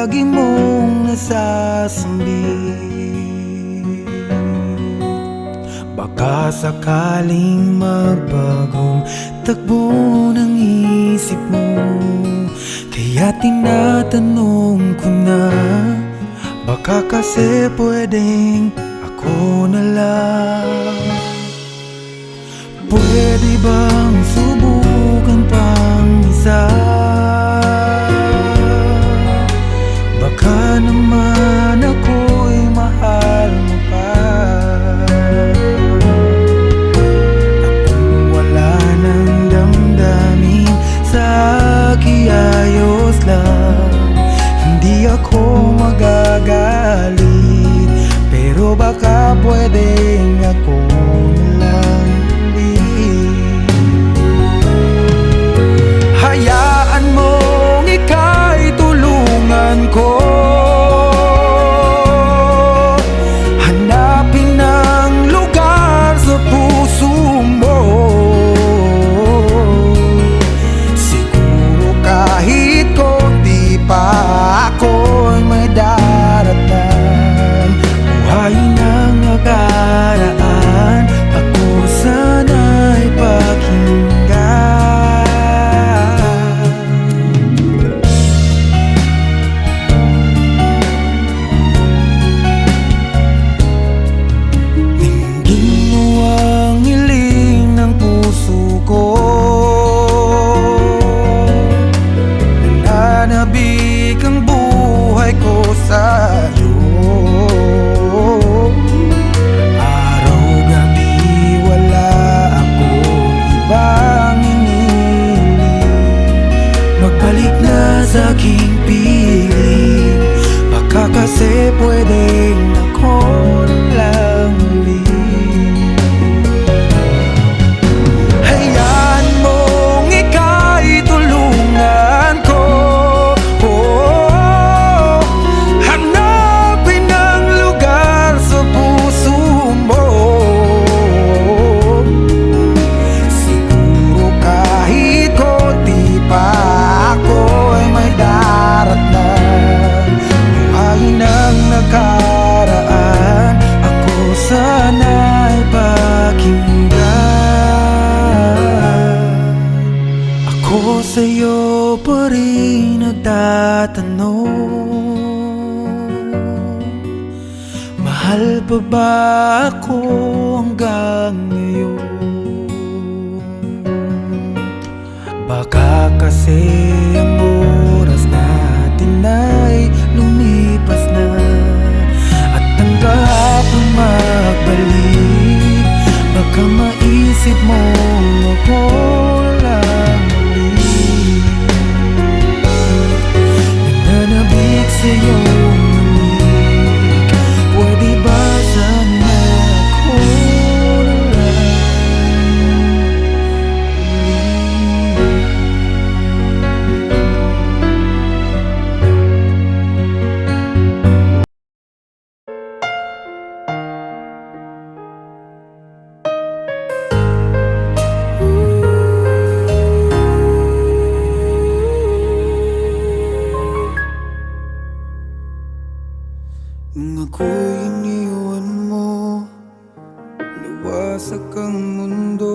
lagi mong nasasambi. Baka sakaling magbagong takbo ng isip mo, kaya tinatanong ko na, baka kasi pwedeng ako na lang. Pwede bang subukan pang isa? Baka naman ako'y mahal mo pa. At kung wala nang damdamin sa akin, ayos lang, hindi ako magagalit. Pero baka pwedeng ako na lang. Hayaan mong ika'y tulungan ko, hanapin ang lugar sa puso mo. Siguro kahit konti pa ako'y may daratan. Buhayin ang nakaraan, ako sana'y pakinggan. Nananabik ang buhay ko sa'yo. Araw-gabi wala akong ibang iniling. Magbalik na sa aking piling, baka kasi pwedeng ako lang ulit. Hayaan mong ika'y tulungan ko, hanapin ang lugar sa puso mo. Siguro kahit konti pa ako'y may daratan. Buhayin ang nakaraan, ako sana'y pakinggan. Ako sa'yo pa rin nagtatanong, mahal pa ba ako hanggang ngayon? Baka kasi ang oras natin ay lumipas na, at ang kahapon magbalik. Baka maisip mo ako lang ulit. Nananabik sa'yo manig, pwede ba sana ako na lang nung ako'y iniwan mo, nawasak ang mundo.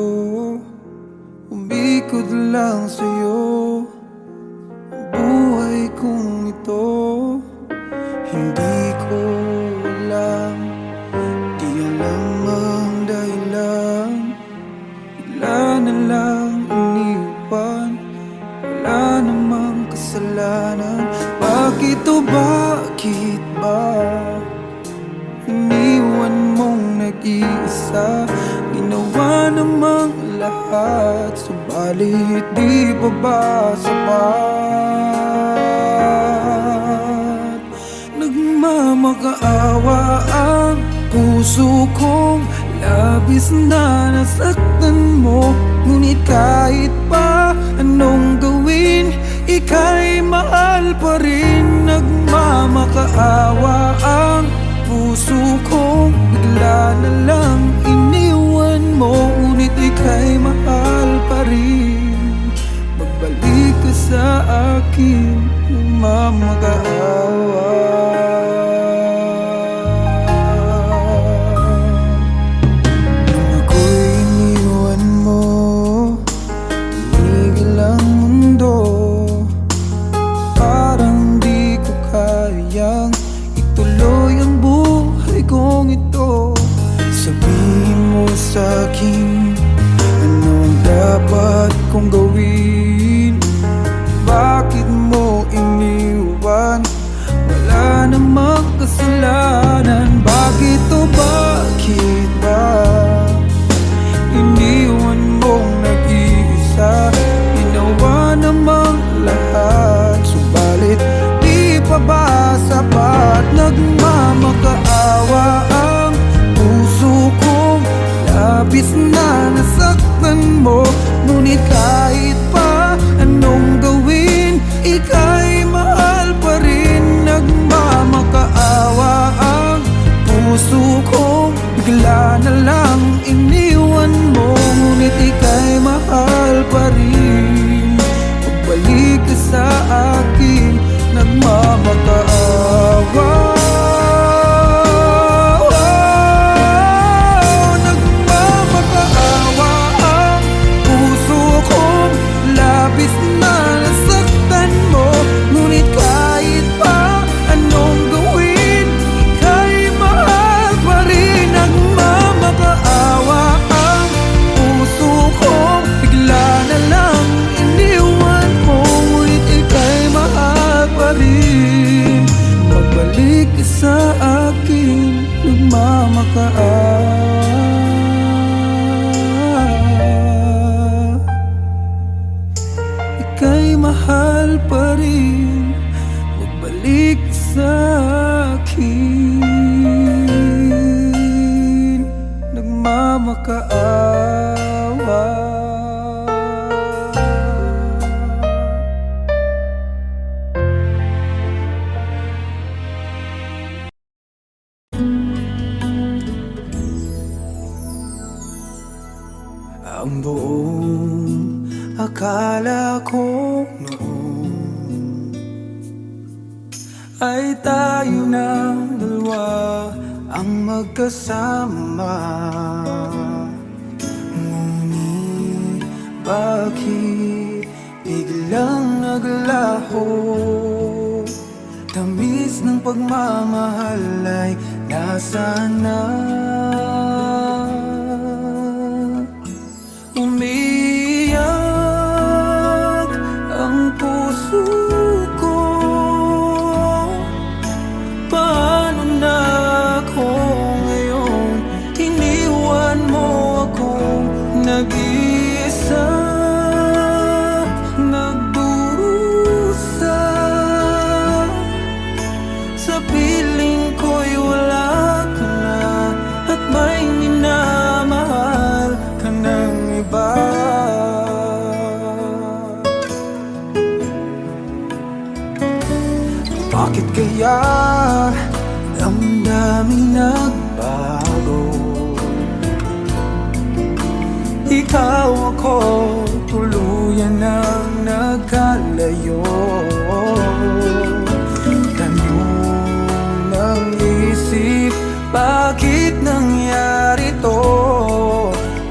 Umikot lang sa'yo ang buhay kong ito. Hindi ko alam, di alam ang dahilan. Bigla na lang iniwan, wala namang kasalanan. Bakit o bakit ba iniwan mong nag-iisa? Ginawa namang lahat, subalit di pa ba sapat? Nagmamakaawa ang puso kong labis na nasaktan mo. Ngunit kahit pa anong gawin, ika'y mahal pa rin. Nagmamakaawa ang puso kong bigla na lang iniwan mo. Ngunit ika'y mahal pa rin. Magbalik ka sa akin, nagmamakaawa. kasalanan? Bakit o bakit ba iniwan mong nag-iisa? Ginawa namang lahat, subalit di pa ba sapat? Nagmamakaawa ang puso kong labis na nasaktan mo. Ngunit kahit pa anong gawin, ika'y mahal pa rin. Nagmamakaawa ang puso kong bigla na lang iniwan mo. Ngunit ika'y mahal pa rin. Pagbalik ka sa akin, nagmamakaawa. Nagmamakaawa ang puso kong labis na nasaktan mo. Ngunit kahit pa anong gawin, ika'y mahal pa rin. Nagmamakaawa ang puso kong bigla na lang iniwan mo. Ngunit ika'y mahal pa rin. Magbalik ka sa akin, nagmamakaawa. Ika'y mahal pa rin. Magbalik ka sa akin, nagmamakaawa. Ang buong akala ko noon ay tayo ng dalawa ang magkasama. Ngunit bakit biglang naglaho? Tamis ng pagmamahal ay nasaan na? Umiyak ang puso ko. Paano na ako ngayon? Iniwan mo akong nag-iisa, nagdurusa. Sa piling ko'y wala ka na, at may minamahal ka ng iba. Bakit kaya damdaming nagbago? Ikaw ako, tuluyan nang nagkalayo. Tanong ng isip, bakit nangyari to?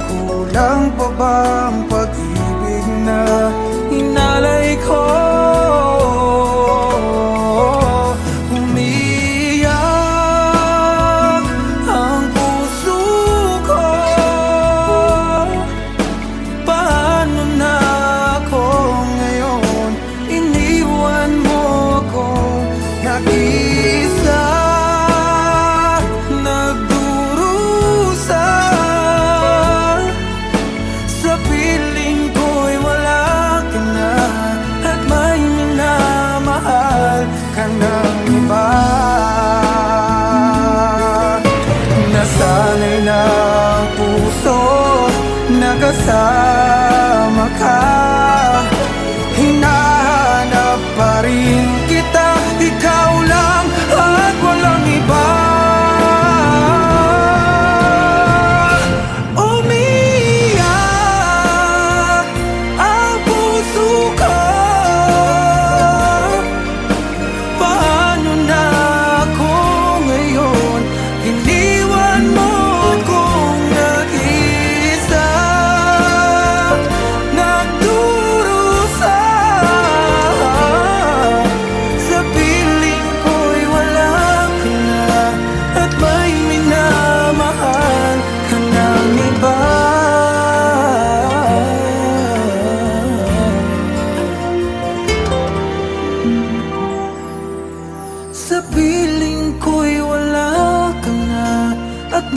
Kulang pa ba ang pag-ibig na inalay ko? Umiyak ang puso ko. Paano na ako ngayon? Iniwan mo ako nag-isa, nagdurusa. Sa piling ko'y wala ka na, at may minamahal ka ng iba. Nasanay na ang puso, nakasama ka. Hinahanap pa rin kita, ikaw lang at walang iba. Umiyak ang puso ko. Paano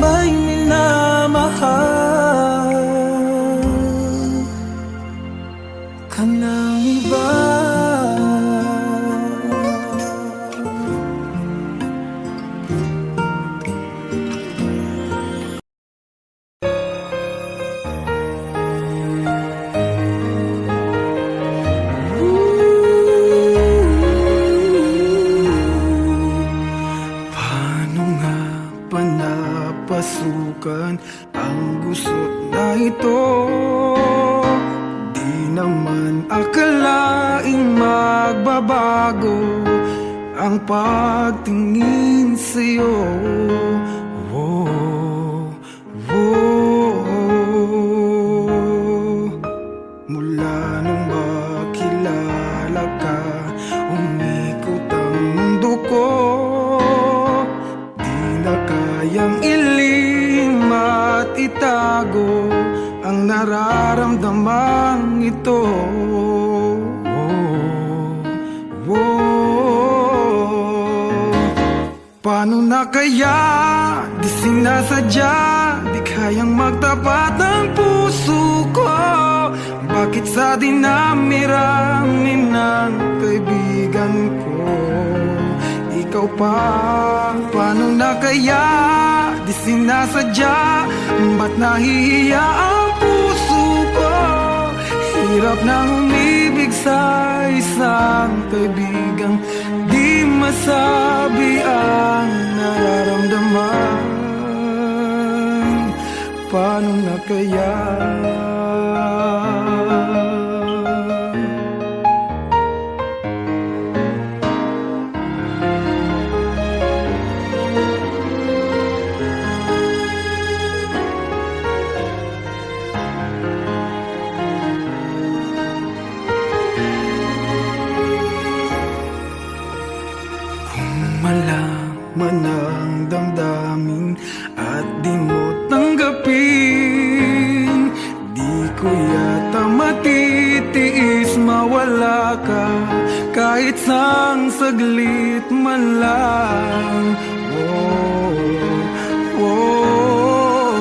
may minamahal ka ng iba. Paano nga panapasukan ang gusot na ito? Di naman akalaing magbabago ang pagtingin sa'yo. Oh, oh. Mula nung makilala ka, umikot ang mundo ko. Di na kayang ilim at itago ang nararamdamang ito. Oh, oh. Paano na kaya? Di sinasadya, di kayang magtapat ang puso ko. Bakit sa dinami-rami ng kaibigan ko, ikaw pa? Paano na kaya? Di sinasadya, ba't nahihiya ang puso ko? Hirap nang umibig sa isang kaibigang di masabi ang nararamdaman. Paano na kaya? Malaman ang damdamin at di mo tanggapin, di ko yata matitiis mawala ka kahit sang saglit man lang. Oh, oh.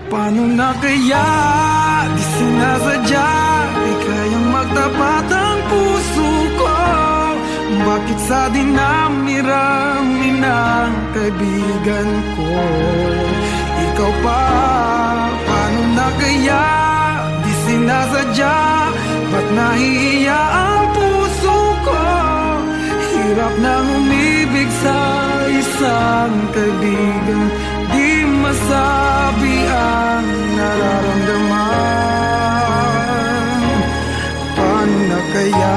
Paano na kaya? Di sinasadya, di kayang magtapat ang puso ko. Bakit sa dinami-rami ng kaibigan ko, ikaw pa? Paano na kaya? Di sinasadya, ba't nahihiya ang puso ko? Hirap nang umibig sa isang kaibigan di masabi ang nararamdaman. Paano na kaya?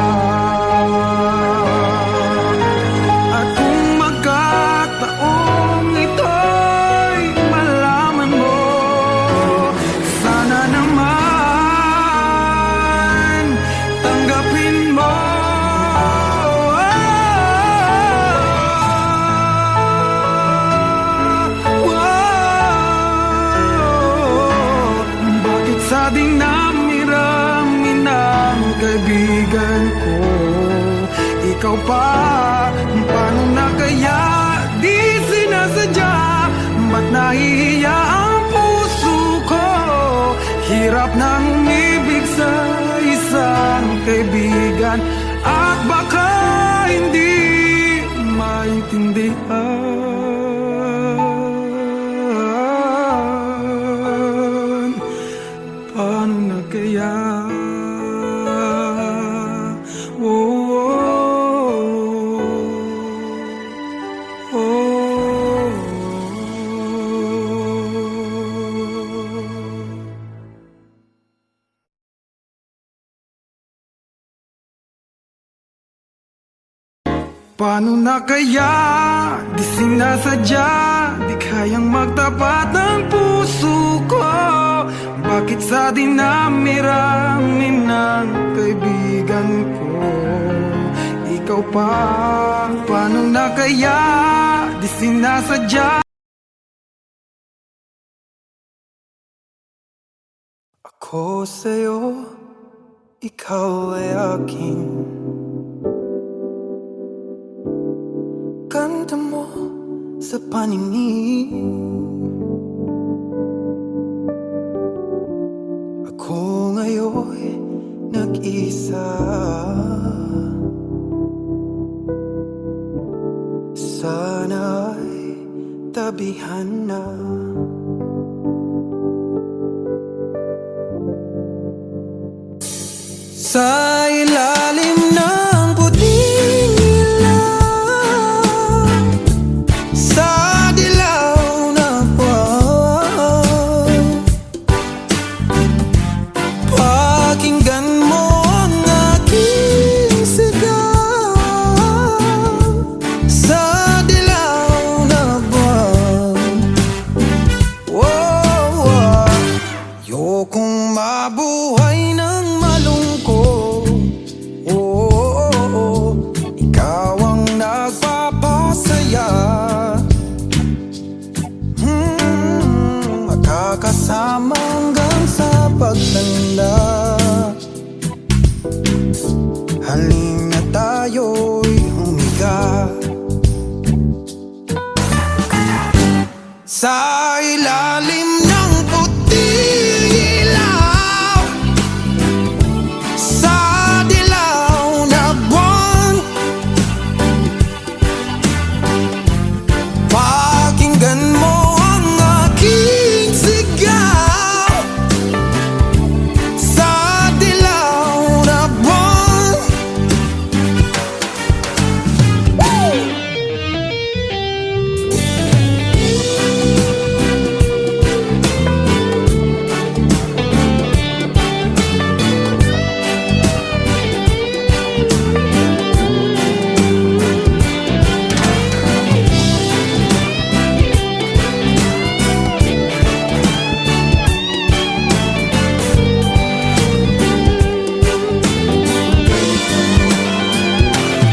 Sa dinami-rami ng kaibigan ko, ikaw pa? Paano na kaya? Di sinasadya, ba't nahihiya ang puso ko? Hirap nang umibig sa isang kaibigan at baka hindi maintindihan. Paano na kaya? Oh, oh, oh. Paano na kaya? Di sinasadya, di kayang magtapat ang puso ko. Bakit sa dinami-rami ng kaibigan ko, ikaw pa? Paano na kaya? Di sinasadya. Ako sa'yo, ikaw ay akin. Ganda mo sa sa paningin. Ako ngayon nag-isa, sana'y tabihan na. Sa ilalim ng puting ilaw, sa dilaw na buwan, pakinggan mo ang aking sigaw. Sa dilaw na buwan, ayokong mabuhay ng malungkot. Ikaw ang nagpapasaya, makakasama hanggang sa pagtanda. Halina tayo'y humiga sa ilalim ng puting ilaw, sa dilaw na buwan, pakinggan mo ang aking sigaw. Sa dilaw na buwan,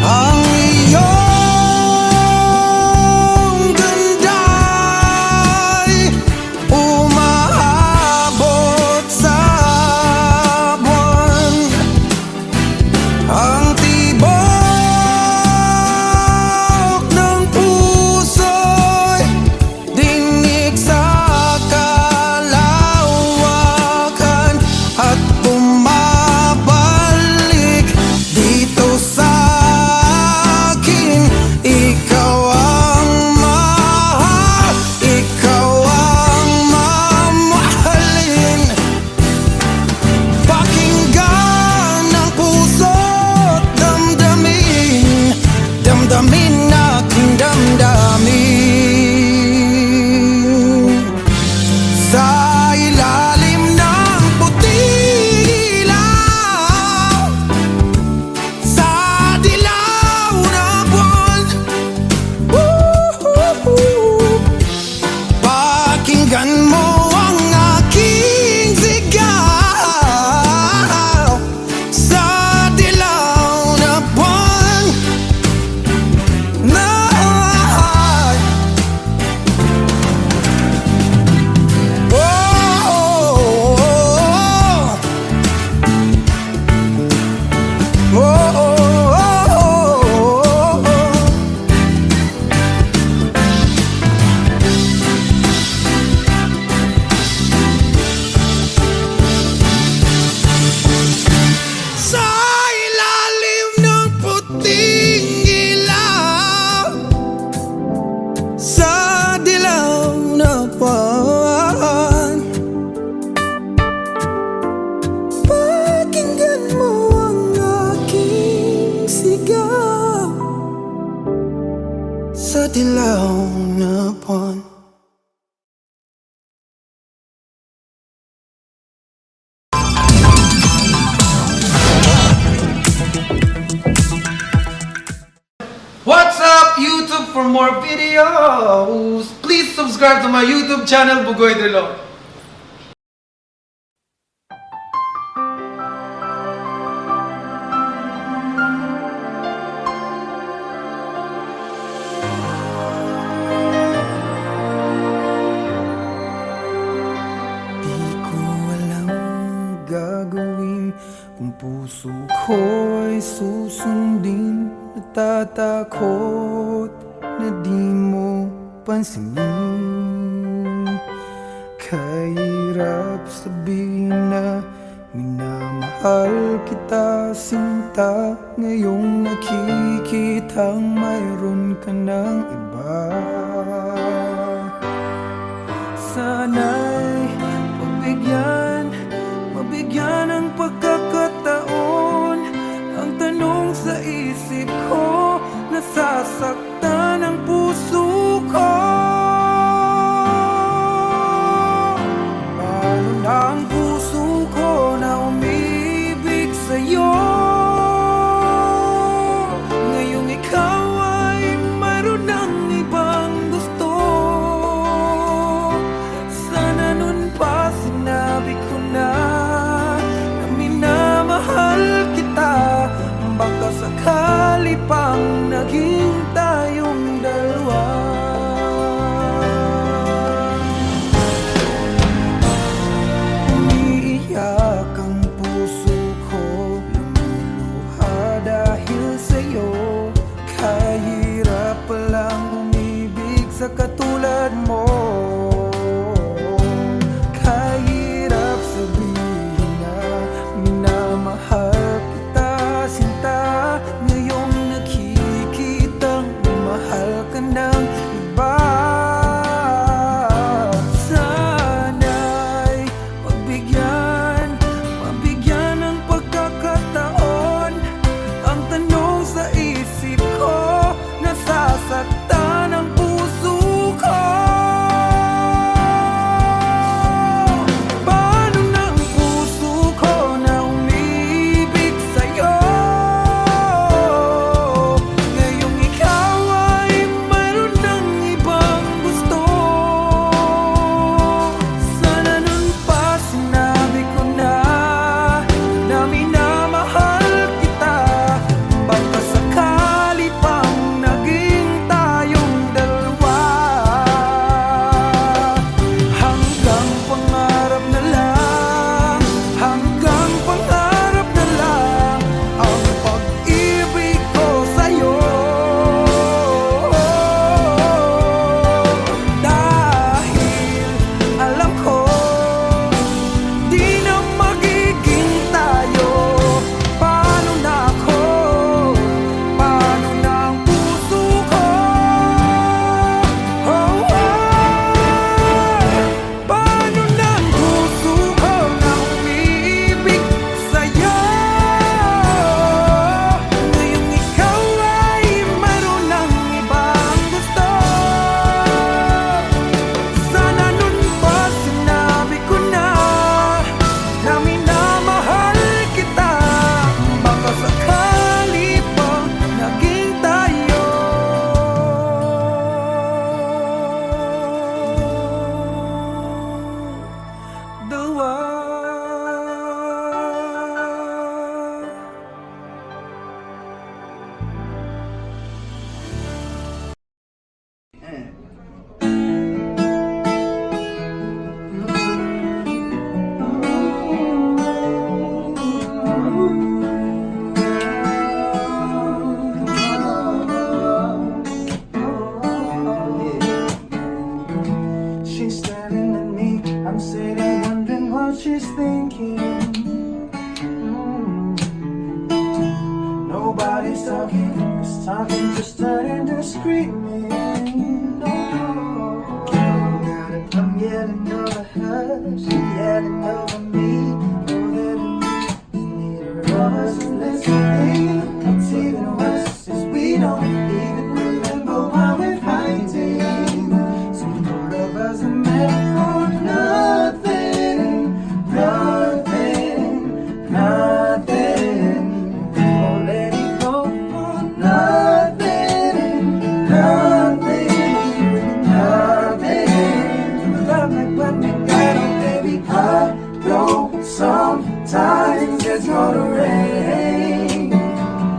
ang iyong ganda'y umaabot sa buwan. Ang tibok ng puso'y dinig sa kalawakan at bumabalik dito sa akin. Ikaw ang mahal, ikaw ang mamahalin. Pakinggan ng puso't damdamin, damdamin aking damdamin. Sa ilalim ng puting ilaw, sa dilaw na buwan, pakinggan mo ang aking sigaw. Sa dilaw na buwan, sa ilalim ng puting ilaw, sa dilaw na buwan, pakinggan mo ang aking sigaw. Sa dilaw na buwan. What's up, YouTube? For more videos, please subscribe to my YouTube channel, Bugoy Drilo. Di ko alam gagawin kung puso ko ay susundin. Natatakot na di mo pansinin. Kahirap sabihin na minamahal kita sinta, ngayong nakikitang mayroon ka ng iba. Sana'y mabigyan ng pagkakataon. Ang tanong sa isip ko, nasasaktan ang puso ko. Paano na ang puso ko na umibig sa'yo? Ngayong ikaw ay mayroon ng ibang gusto. Sana nun pa sinabi ko na minamahal kita. Baka sakali pang naging tayong dalawa. Umiiyak ang puso ko, lumuluha dahil sa'yo. Kahirap palang umibig sa katulad mo. Kahirap sabihin na minamahal kita sinta, ngayong nakikitang mahal ka ng iba. Sana'y mabigyan ng pagkakataon. Ang tanong sa isip ko, nasasaktan ang puso ko. Paano na ang puso ko na umibig sa'yo? Ngayong ikaw ay mayroon ng ibang gusto. Sana nun pa sinabi ko na minamahal kita. Baka sakali pang naging tayong dalawa. Hanggang pangarap na lang, hanggang pangarap na lang ang pag-ibig ko sa'yo. Dahil alam ko, di na magiging tayo. Paano na ako? Paano na ang puso ko? Oh, paano na ang puso ko na umiibig sa'yo? Ngayong ikaw ay mayroon ng ibang gusto. Sana nun pa sinabi ko na minamahal kita. Baka sakali pang naging tayo dalawa. She's staring at me, I'm sitting wondering what she's thinking. Nobody's talking, 'cause talking just turned into screaming. I'm yelling over her, she's yelling over me. Know that neither of us is listening. What's even worse is we don't even remember why we're fighting. So both of us are meant for nothing, nothing, nothing. Oh, let it go for nothing, nothing, nothing. Love like what we got, oh baby. I know sometimes it's gonna rain.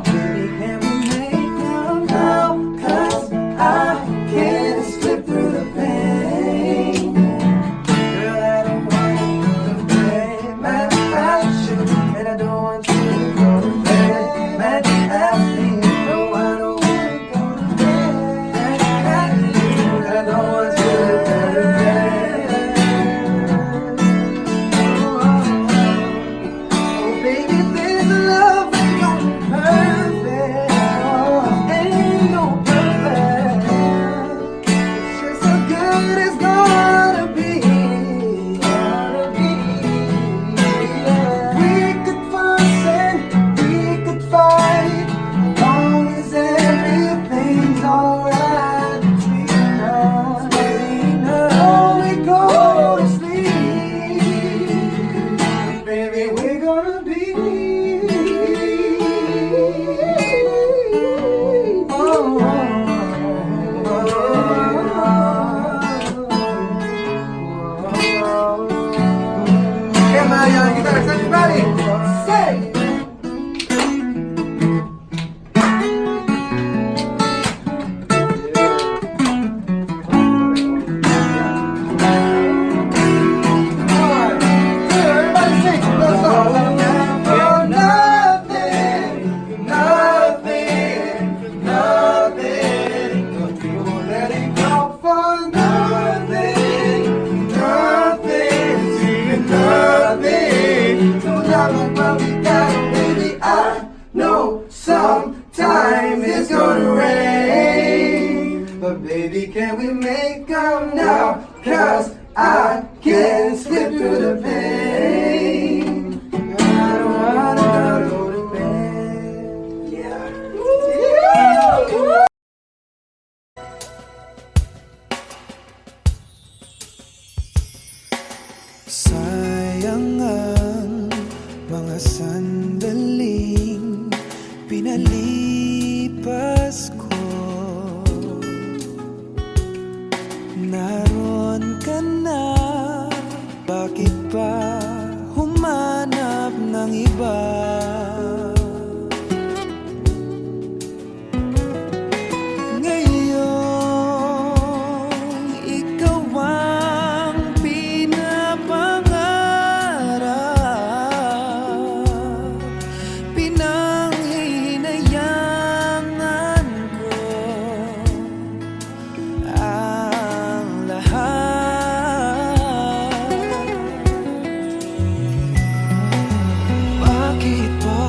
Baby, can we make love? it's gonna rain. But baby, can we make up now? 'Cause I can't slip through the pain. I don't wanna go to bed. Yeah. Sayang ang mga sandaling pinalipas ko. Naroon ka na, bakit pa humanap ng iba? Ngayon, ikaw ang pinapangarap, pinanghihinayangan ko ang lahat. Bakit ba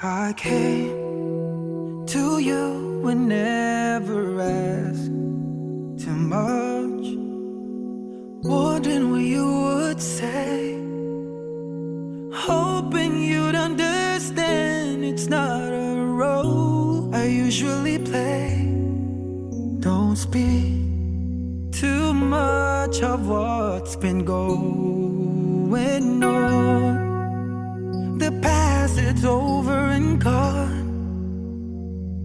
I came to you and never asked too much, wondering what you would say, hoping you'd understand it's not a role I usually play. Don't speak too much of what's been going on. The past, it's over and gone.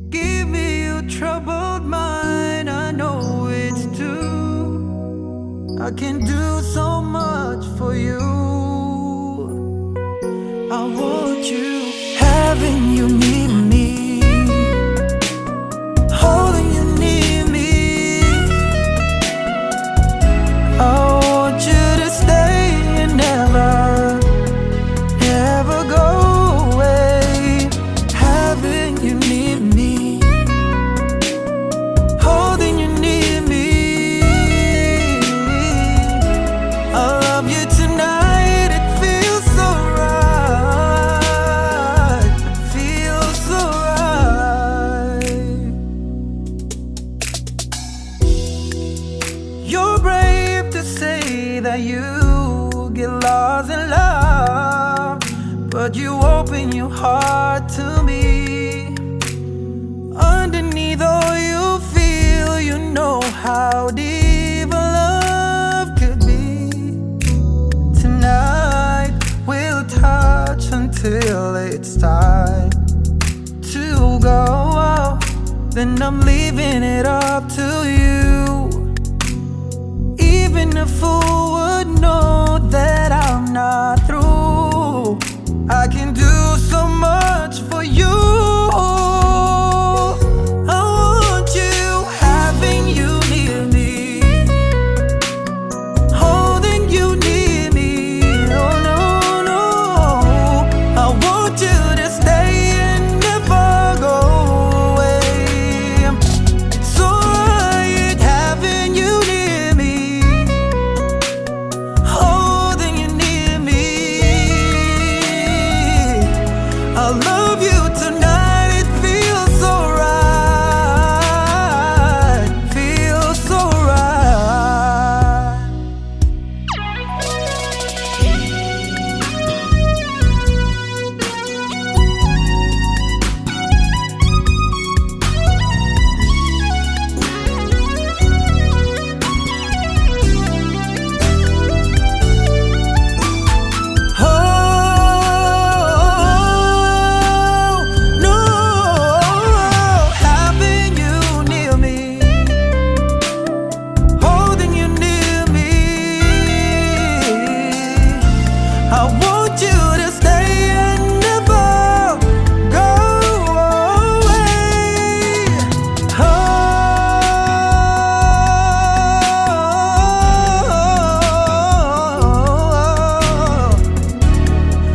Give me your troubled mind, I know it's true. I can do so much for you. I want you, having you near me, holding you near me. I want you to stay and never, never go away. Having you near me, holding you near me. I love you tonight, it feels so right, it feels so right. You're brave to say that you get lost in love, but you open your heart to me. Underneath all you feel, you know how deep a love could be. Tonight we'll touch until it's time to go. Then I'm leaving it up to you. Even a fool would know that I'm not through. I can do so much for you. I want you, having you near me, holding you near me. Oh no, no, I want you to stay and never go away. It's alright, having you near me, holding you near me. I love you tonight, it feels so right, feels so right. Oh no, having you near me, holding you near me. I want you to stay and never go away. Oh,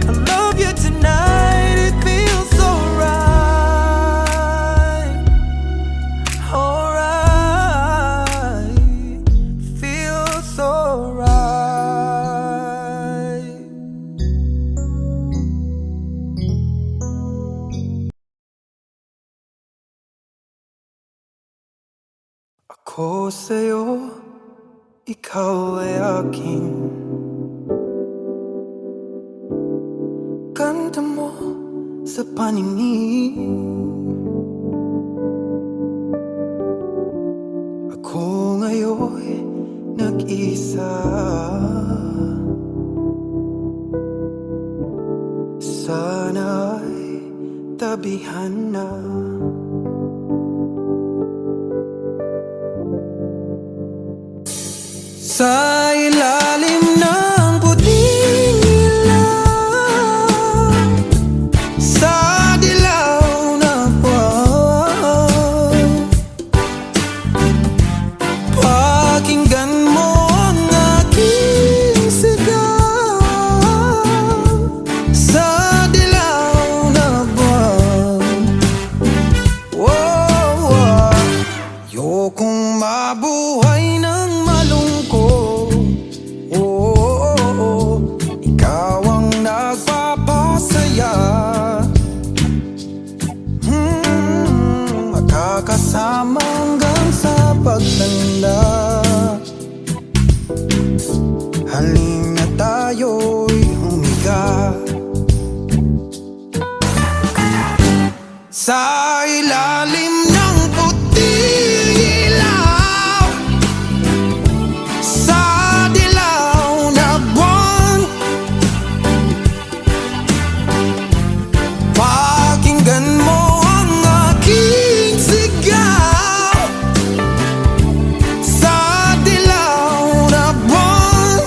I love you tonight, it feels so right, alright, feels so right. Ako sa'yo, ikaw ay aking ganda mo sa paningin. Ako ngayon nag-isa, sana'y tabihan na. Sa ilalim ng puting ilaw, sa dilaw na buwan, pakinggan mo ang aking sigaw. Sa dilaw na buwan, oh, oh. Ayokong mabuhay ng malungkot. Oh, oh, oh. Ikaw ang nagpapasaya. magkasama hanggang sa pagtanda. Halina tayo'y humiga sa ilalim ng puting ilaw, sa dilaw na buwan. Pakinggan mo ang aking sigaw sa dilaw na buwan.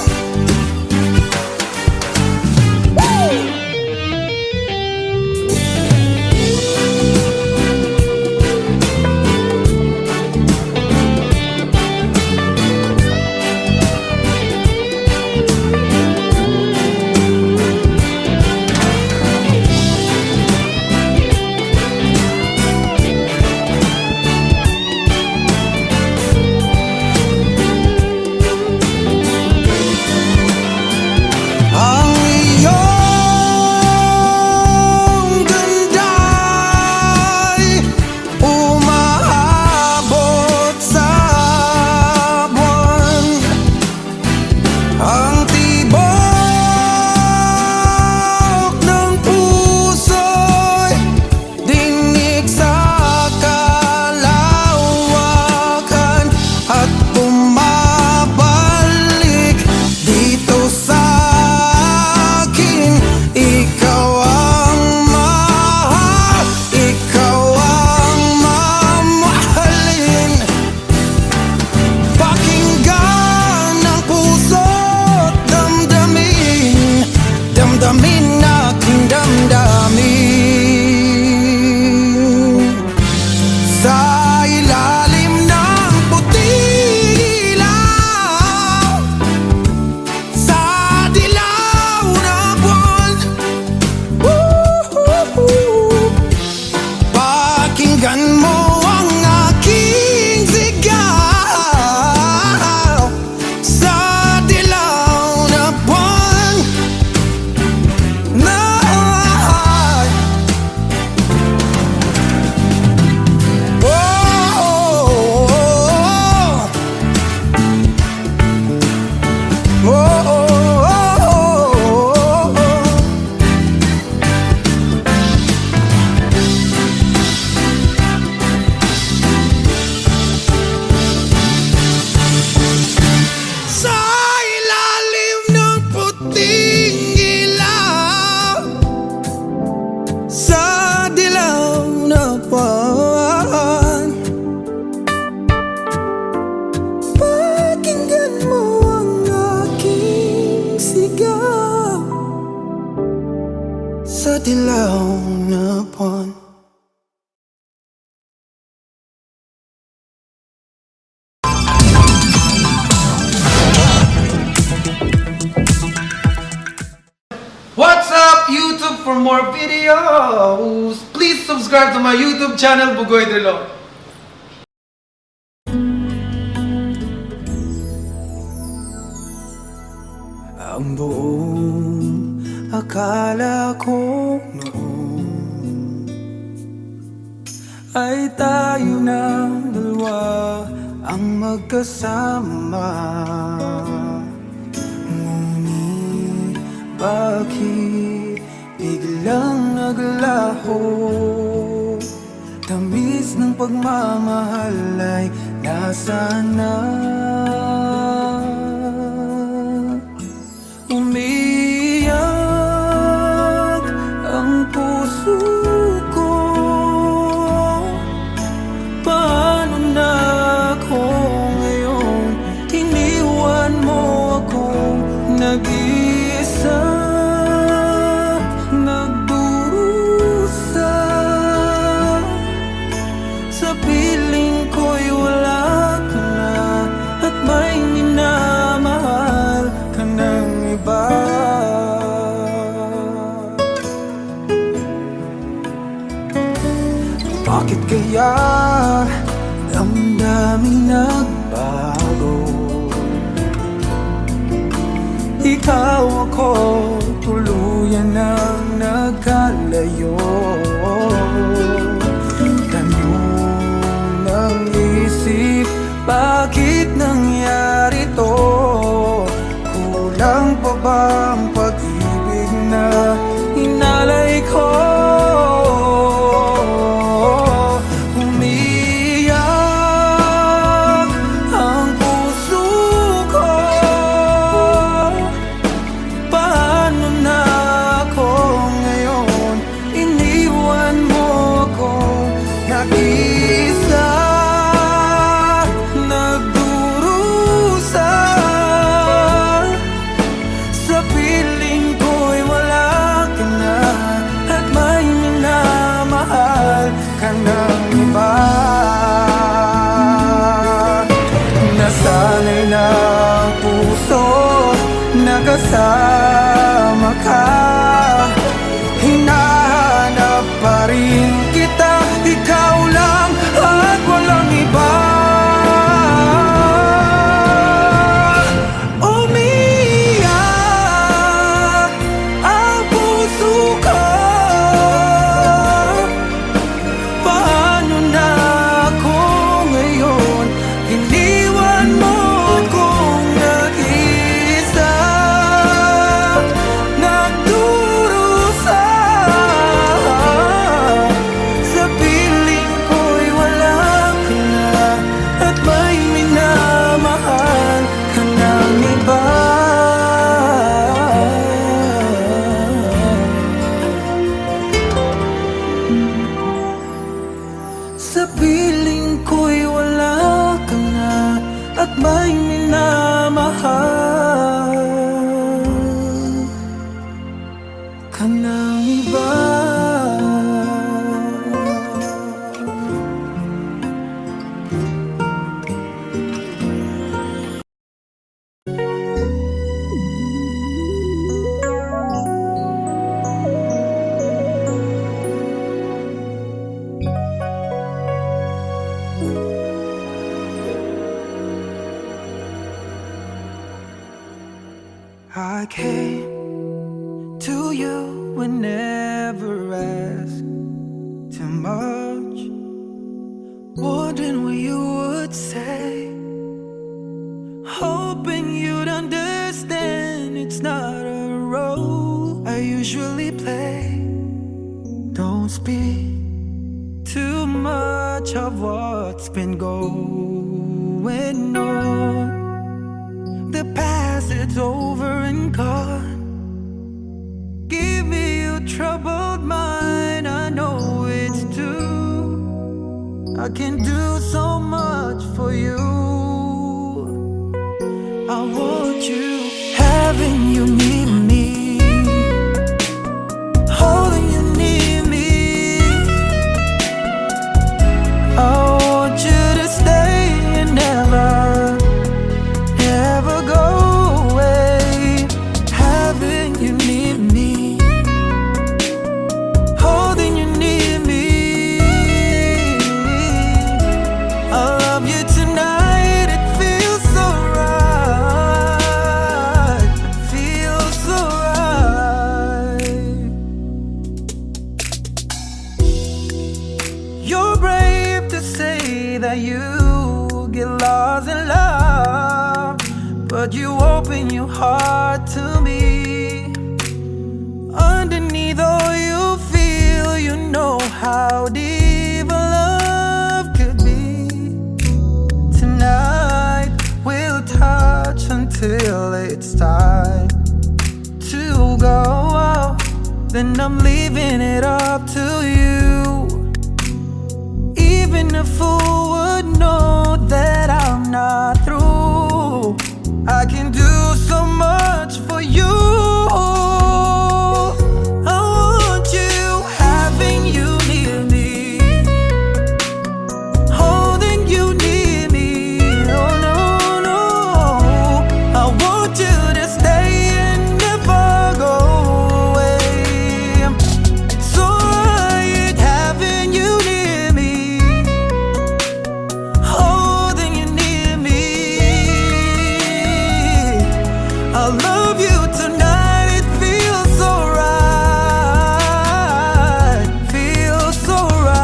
Ang iyong ganda'y umaabot sa buwan. Ang tibok ng puso'y dinig sa kalawakan at bumabalik dito sa akin. Ikaw ang mahal, ikaw ang mamahalin. Pakinggan ng puso't damdamin, damdamin aking damdamin. Sa ilalim ng puting ilaw, sa dilaw na buwan. Pakinggan mo ang aking sigaw sa dilaw na buwan. Sa ilalim ng puting ilaw, sa dilaw na buwan. Pakinggan mo ang aking sigaw sa dilaw na buwan. What's up, YouTube? For more videos, please subscribe to my YouTube channel, Bugoy de Lo. Ang buong akala ko noon ay tayo ng dalawa ang magkasama. Ngunit bakit biglang naglaho? Tamis ng pagmamahal ay nasaan na? Umiyak ang puso ko. Paano na ako ngayon? Iniwan mo akong nag-iisa, nagdurusa. Sa piling ko'y wala ka na at may minamahal ka ng iba. Bakit kaya damdamin nagbago? Ikaw ako tuluyan nang nagkalayo. Tanong na may minamahal ka ng iba. I came to you and never asked too much, wondering what you would say, hoping you'd understand it's not a role I usually play. Don't speak too much of what's been going on. The past, it's over and gone. Give me your troubled mind, I know it's true. I can do so much for you. I want you, having you near me, holding you near me. I want you to stay and never go away. Having you near me, holding you near me. I love you tonight, it feels so right. It feels so right. You're brave to say that you get lost in love, but you open your heart to me. Underneath all you feel, you know how deep a love could be. Tonight we'll touch until it's time to go. Then I'm leaving it up to you. Even a fool would know that I'm not through. I can do so much for you. I want you, having you near me, holding you near me. Oh no, no, I want you to stay and never go away. So right, having you near me, holding you near me. I love you tonight, it feels so right. Feels so right.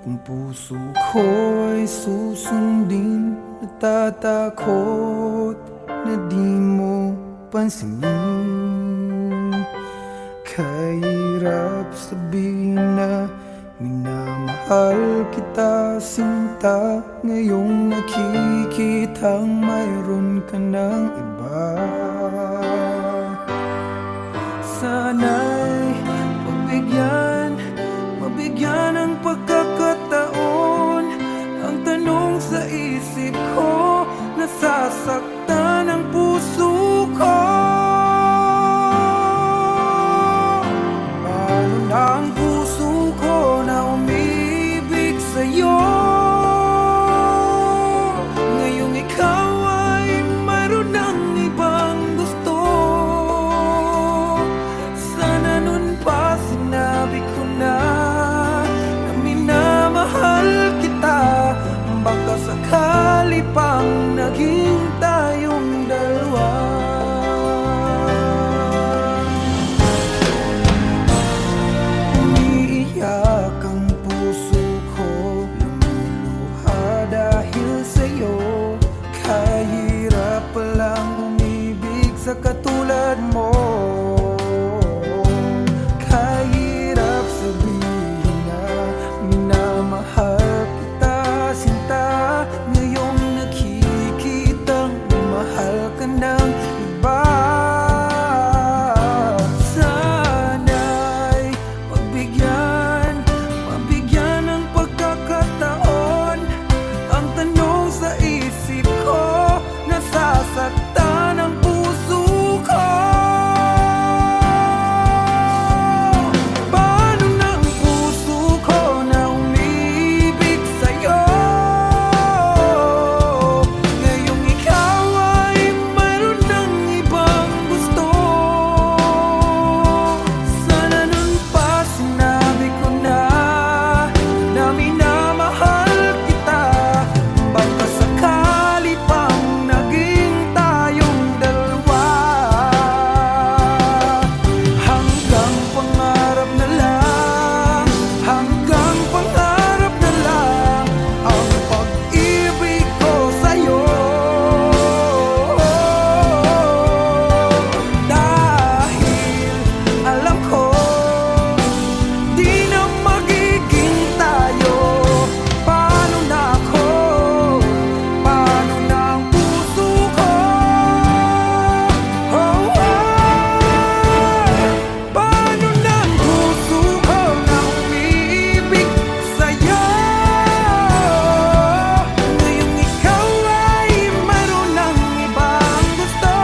Kung puso ko ay susundin, natatakot na di mo pansinin. Kahirap sabihin na minamahal kita, sinta. Ngayong nakikitang mayroon ka ng iba. mabigyan ng pagkakataon. Ang tanong sa isip ko, nasasaktan ang puso ko. Paano na ang puso ko na umibig sa'yo? Ngayong ikaw ay mayroon ng ibang gusto. Sana nun pa sinabi ko na minamahal kita. Baka sakali pang naging tayong dalawa. Umiiyak ang puso ko, lumuluha dahil sa'yo. Kahirap palang umibig sa katulad mo. Kahirap sabihin na minamahal kita, sinta. Ngayong nakikitang mahal ka ng iba. Sana'y mabigyan ng pagkakataon. Ang tanong sa isip ko, nasasaktan ang puso ko. Paano na ang puso ko na umibig sa'yo? Ngayong ikaw ay mayroon ng ibang gusto. Sana nun pa sinabi ko na minamahal kita. Baka sakali pang naging tayong dalawa. Hanggang pangarap na lang, hanggang pangarap na lang ang pag-ibig ko sa'yo. Dahil alam ko, di na magiging tayo. Paano na ako? Paano na ang puso ko? Paano na ang puso ko na umiibig sa'yo? Ngayong ikaw ay mayroon ng ibang gusto.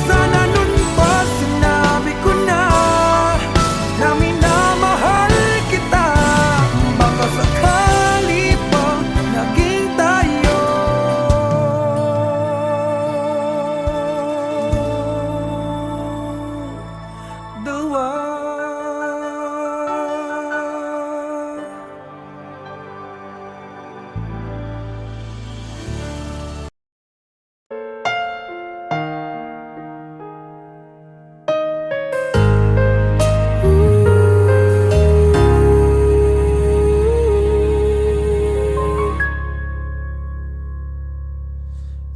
Sana nun pa sinabi ko na minamahal kita. Baka sakali pang naging tayo dalawa.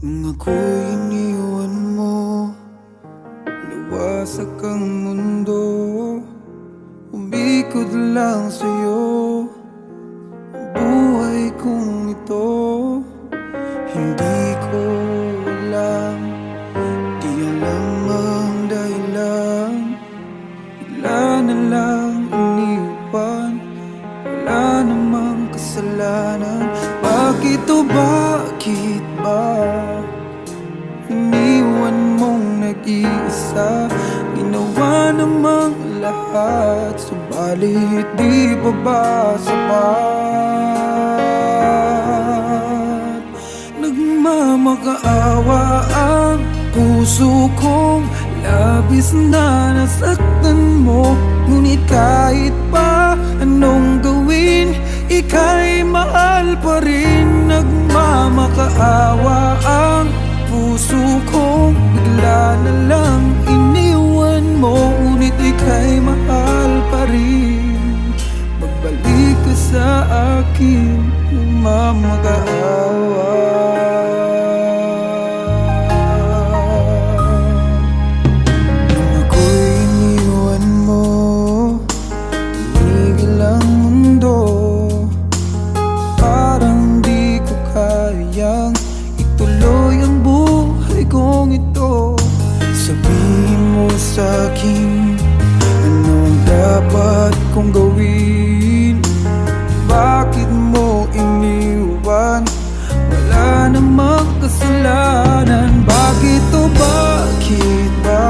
Nung ako'y iniwan mo, nawasak ang mundo. Umikot lang sa'yo ang buhay kong ito. Hindi ko alam, di alam ang dahilan. Bigla na lang iniwan, wala namang kasalanan. Bakit o bakit ba iniwan mong nag-iisa? Ginawa namang lahat, subalit di pa ba sapat? Nagmamakaawa ang puso kong labis na nasaktan mo. Ngunit kahit pa anong gawin, ika'y mahal pa rin. Nagmamakaawa ang puso kong bigla na lang iniwan mo. Ngunit ika'y mahal pa rin. Magbalik ka sa akin, nagmamakaawa. Nung ako'y iniwan mo, tumigil ang mundo. Parang di ko kayang ituloy ang buhay kong ito. Sabihin mo sa'kin anong gawin? Bakit mo iniwan? Wala namang kasalanan. Bakit o bakit ba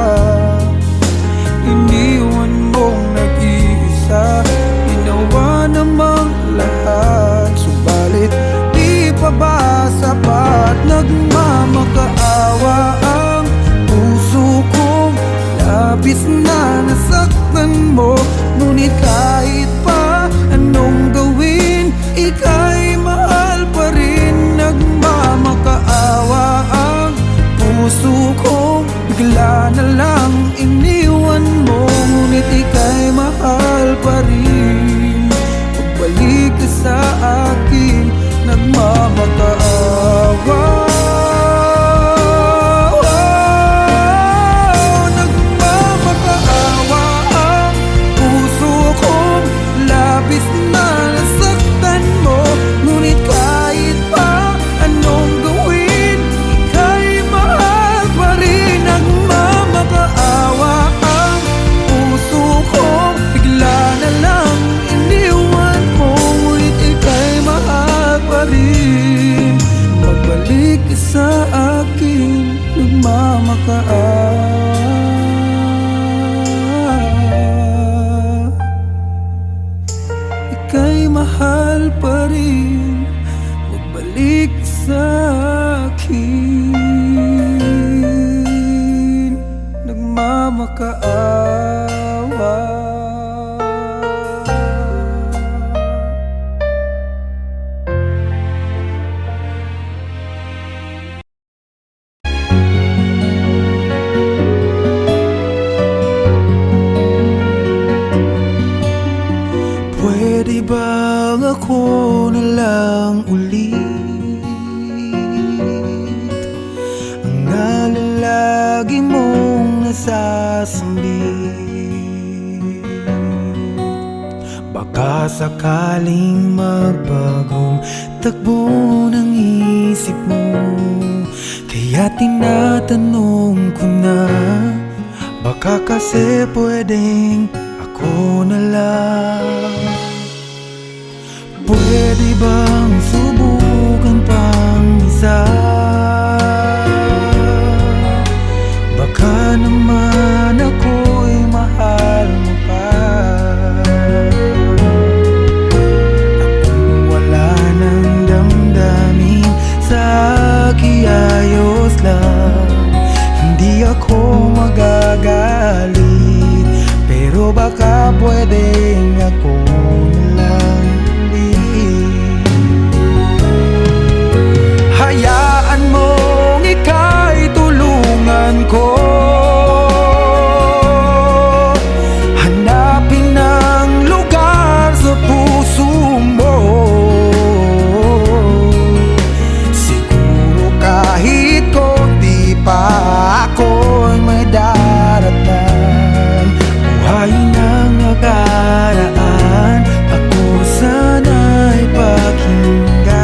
iniwan mong nag-iisa? Ginawa namang lahat, subalit di pa ba sapat? Nagmamakaawa ang puso kong labis na nasaktan mo. Ngunit kahit pa anong gawin, ika'y mahal pa rin. Nagmamakaawa ang puso kong bigla na lang iniwan mo. Ngunit ika'y mahal pa rin. Pagbalik ka sa akin, nagmamakaawa. Nagmamakaawa ang puso kong labis na nasaktan mo. Ngunit kahit pa anong gawin, ika'y mahal pa rin. Nagmamakaawa ang puso kong bigla na lang iniwan mo. Ngunit ika'y mahal pa rin. Magbalik ka sa akin, nagmamakaawa. Ika'y mahal pa rin. Magbalik ka sa akin, nagmamakaawa. Pwede bang ako na lang ulit ang nalalagi mong nasasambit? Baka sakaling magbagong takbo ng isip mo, kaya tinatanong ko na, baka kasi pwedeng ako na lang. Pwede bang subukan pang isa? Baka naman ako'y mahal mo pa. Akong wala nang damdamin, sa akin ayos lang. Hindi ako magagalit, pero baka pwedeng ako na lang ulit. Hayaan mong ika'y tulungan ko, hanapin ang lugar sa puso mo. Siguro kahit konti pa ako'y may daratan. Buhayin ang nakaraan, ako sana'y pakinggan.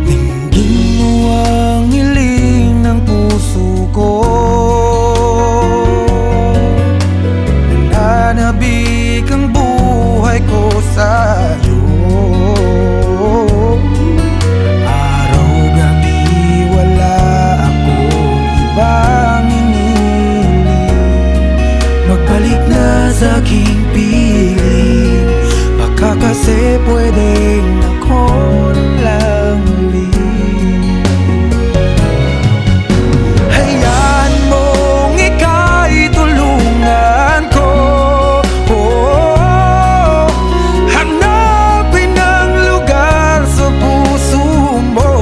Dinggin mo ang hiling ng puso ko, nananabik ang buhay ko sa'yo. Araw-gabi wala akong ibang hinihiling. Magbalik na sa aking piling, baka kasi pwedeng ako na lang ulit. Hayaan mong ika'y tulungan ko, hanapin ang lugar sa puso mo.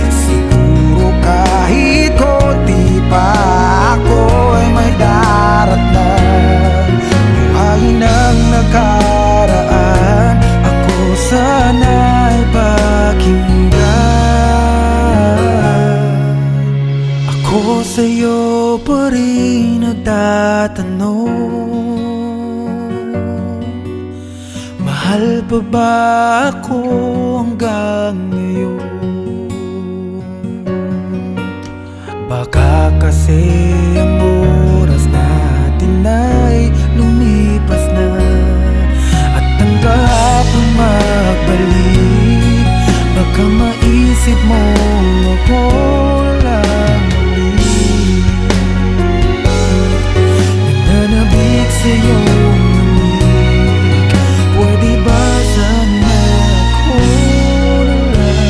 Siguro kahit konti pa ako'y may daratan. Buhayin ang nakaraan, ako sana'y pakinggan. Ako sa'yo pa rin nagtatanong, mahal Mahal pa ba ako hanggang ngayon? Baka kasi ang oras natin ay lumipas na, at ang kahapon magbalik. Baka maisip mo ako lang ulit, nananabik sa'yo. Pwede ba sana ako na lang ulit?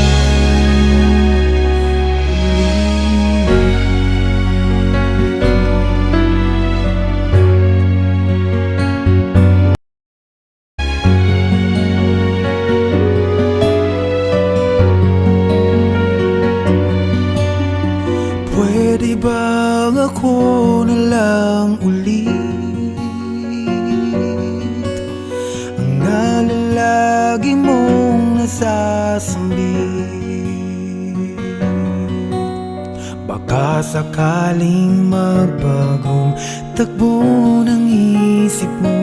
Pwede bang ako na lang ulit? Lagi mong nasasambit, baka sakaling magbagong takbo ng isip mo.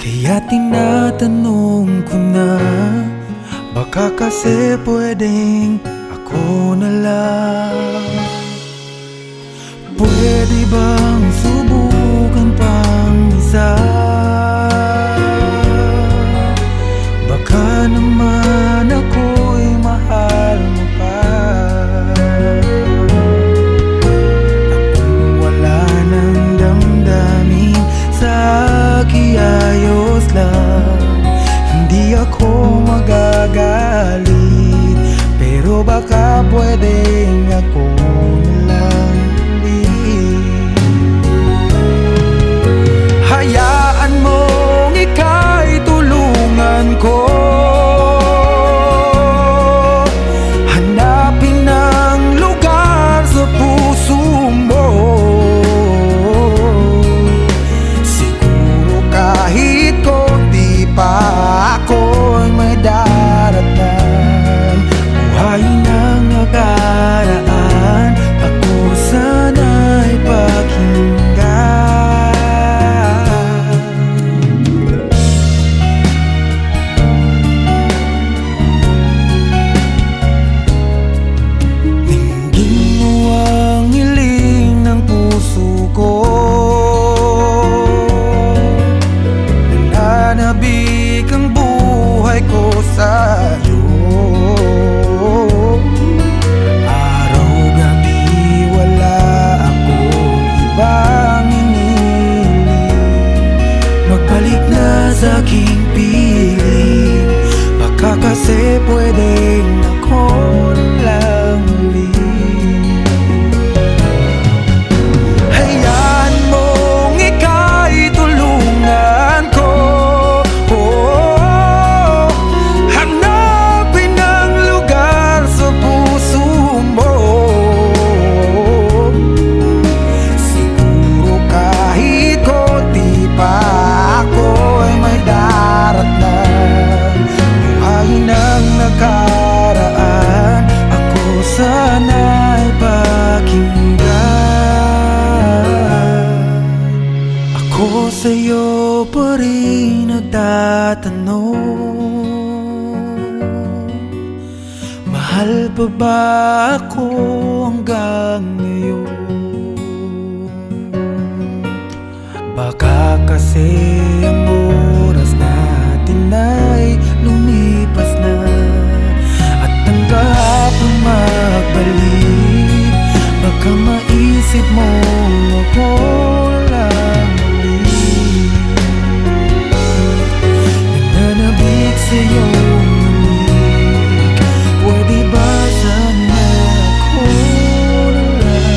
Kaya tinatanong ko na, baka kasi pwedeng ako na lang. Pwede bang subukan pang isa? Baka naman ako'y mahal mo pa. At kung wala nang damdamin sa akin, ayos lang, hindi ako magagalit. Pero baka pwedeng ako na lang ulit. Hayaan mong ika'y tulungan ko, hanapin ang lugar sa puso mo. Siguro kahit konti pa ako'y may daratan. Buhayin ang nakaraan, ako sana'y pakinggan. Nananabik ang buhay ko sa'yo. Araw-gabi wala akong ibang iniling. Magbalik na sa aking piling, baka kasi pwedeng ako lang ulit. Hayaan mong ika'y tulungan ko, hanapin ang lugar sa puso mo. Siguro kahit konti pa ako'y may daratnan. Buhayin ang nakaraan, ako sana'y pakinggan. Ako sa'yo pa rin nagtatanong, mahal pa ba ako hanggang ngayon? Baka kasi ang oras natin ay lumipas na, at ang kahapon magbalik. Baka maisip mo ako lang ulit, nananabik sa'yo. Pwede ba sana ako na lang ulit?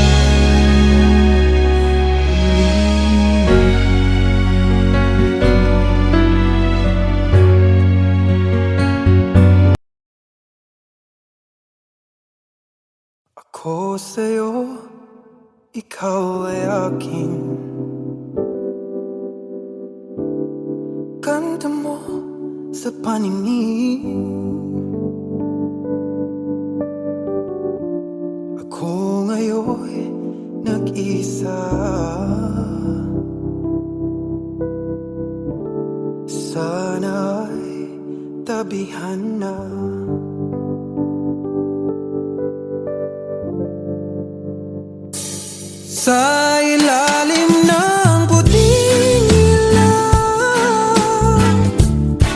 Ako sa'yo, ikaw ay akin. Ganda mo sa paningin. Ako ngayon nag-isa, sana sinabihan na. Sa ilalim ng puting ilaw,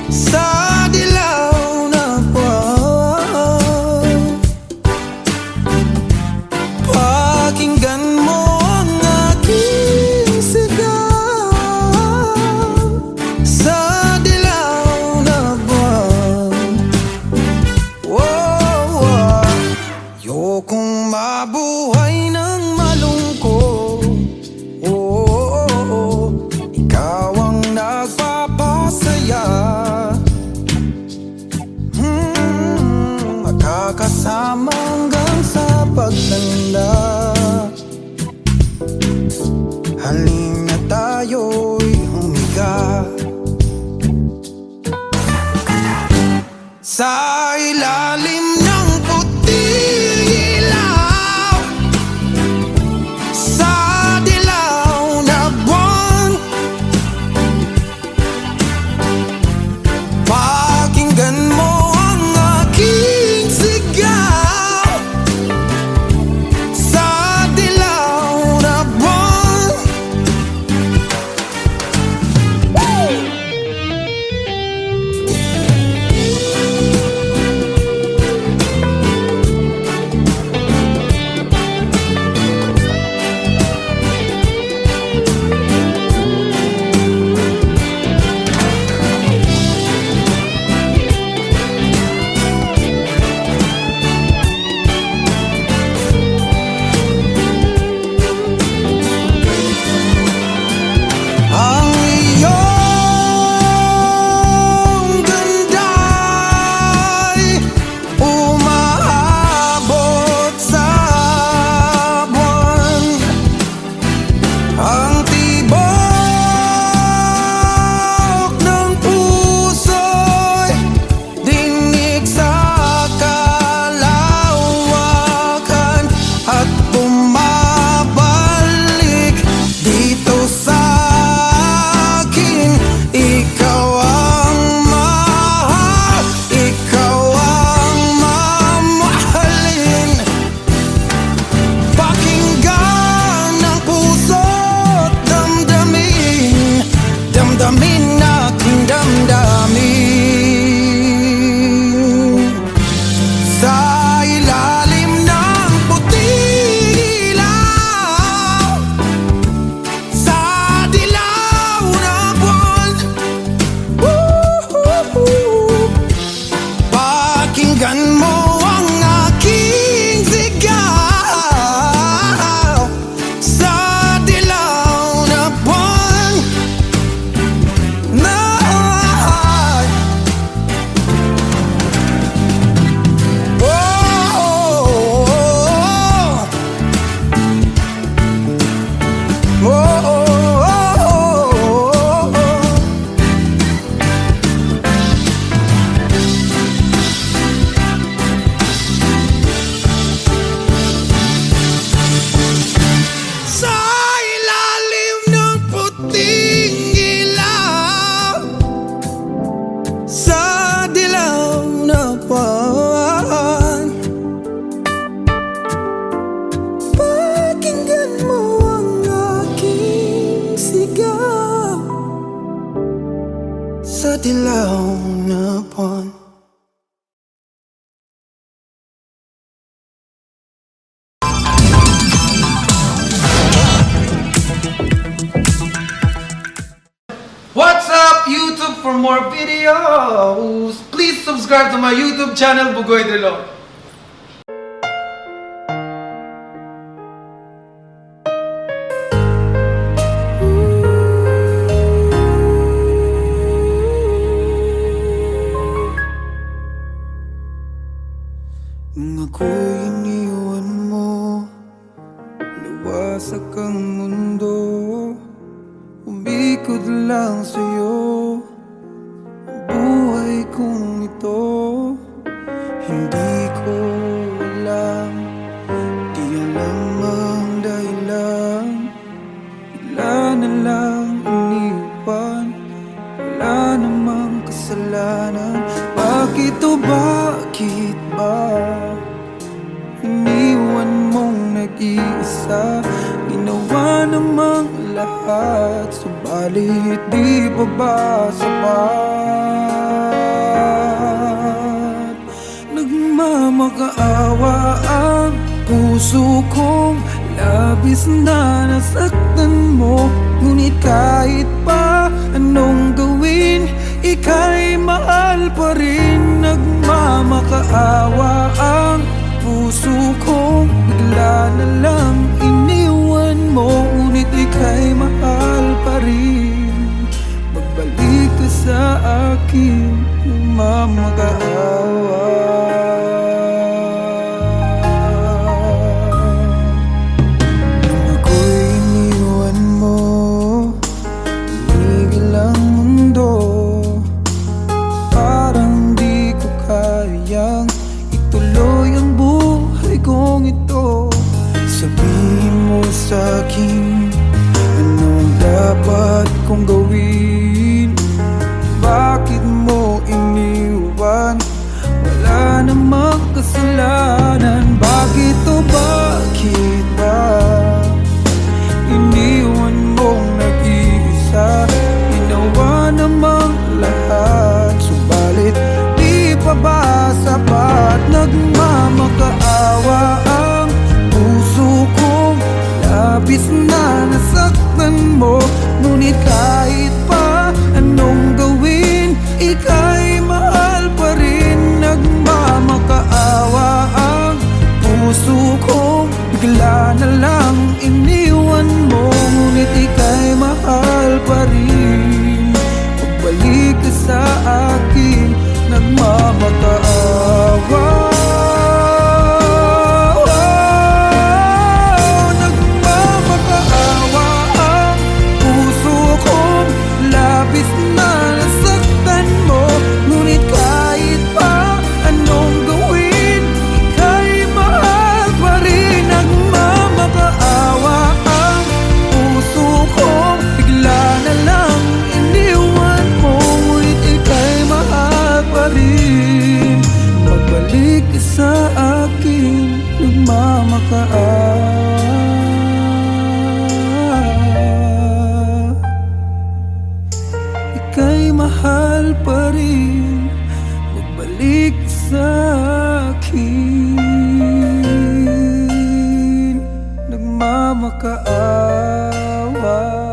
sa dilaw na buwan, pakinggan mo ang aking sigaw. Sa dilaw na buwan, ayokong mabuhay ng malungkot. Ikaw ang nagpapasaya. Makakasama hanggang sa pagtanda. Halina tayo'y humiga sa ilalim ng puting ilaw, sa dilaw na buwan, pakinggan mo ang aking sigaw. Sa dilaw na buwan, ang iyong ganda'y umaabot sa buwan. Ang tibok ng puso'y dinig sa kalawakan at bumabalik dito sa akin. Ikaw ang mahal, ikaw ang mamahalin. Pakinggan ng puso't damdamin, damdamin aking damdamin. Sa ilalim ng puting ilaw, sa dilaw na buwan, pakinggan mo ang aking sigaw. Sa dilaw na buwan, na sa ilalim ng puting ilaw, sa dilaw na buwan, pakinggan mo ang aking sigaw. Sa dilaw na buwan. What's up, YouTube? For more videos, please subscribe to my YouTube channel, Bugoy Drilon. Nung ako'y iniwan mo, luwasak ang mundo, umikot lang sa'yo ang buhay kong ito. Hindi ko alam, di alam ang dahilan, bigla na lang iniwan, wala namang kasalanan. Bakit nag-iisa. Ginawa namang lahat, subalit di pa ba sapat? Nagmamakaawa ang puso kong labis na nasaktan mo. Ngunit kahit pa anong gawin, ika'y mahal pa rin. Nagmamakaawa ang puso kong bigla na lang iniwan mo. Ngunit ika'y mahal pa rin. Magbalik ka sa akin, nagmamakaawa. Nung ako'y iniwan mo, tumigil ang mundo. Parang di ko kayang ituloy ang buhay kong ito. Sabihin mo sa'kin, anong dapat kong gawin? Bakit mo iniwan? Wala namang kasalanan. Bakit o bakit ba iniwan mong nag-iisa? Ginawa namang lahat, subalit di pa ba sapat? Nagmamakaawa ang puso kong labis na nasaktan mo. Ngunit kahit pa anong gawin, ika'y mahal pa rin. Nagmamakaawa ang puso kong bigla na lang iniwan mo. Ngunit ika'y mahal pa rin. Pagbalik ka sa akin, nagmamakaawa. Nagmamakaawa ang puso kong labis na nasaktan mo. Ngunit kahit pa anong gawin, ika'y mahal pa rin. Nagmamakaawa ang puso kong bigla na lang iniwan mo. Ngunit ika'y mahal pa rin. Magbalik ka sa akin, nagmamakaawa. Ika'y mahal pa rin. Magbalik ka sa akin, nagmamakaawa.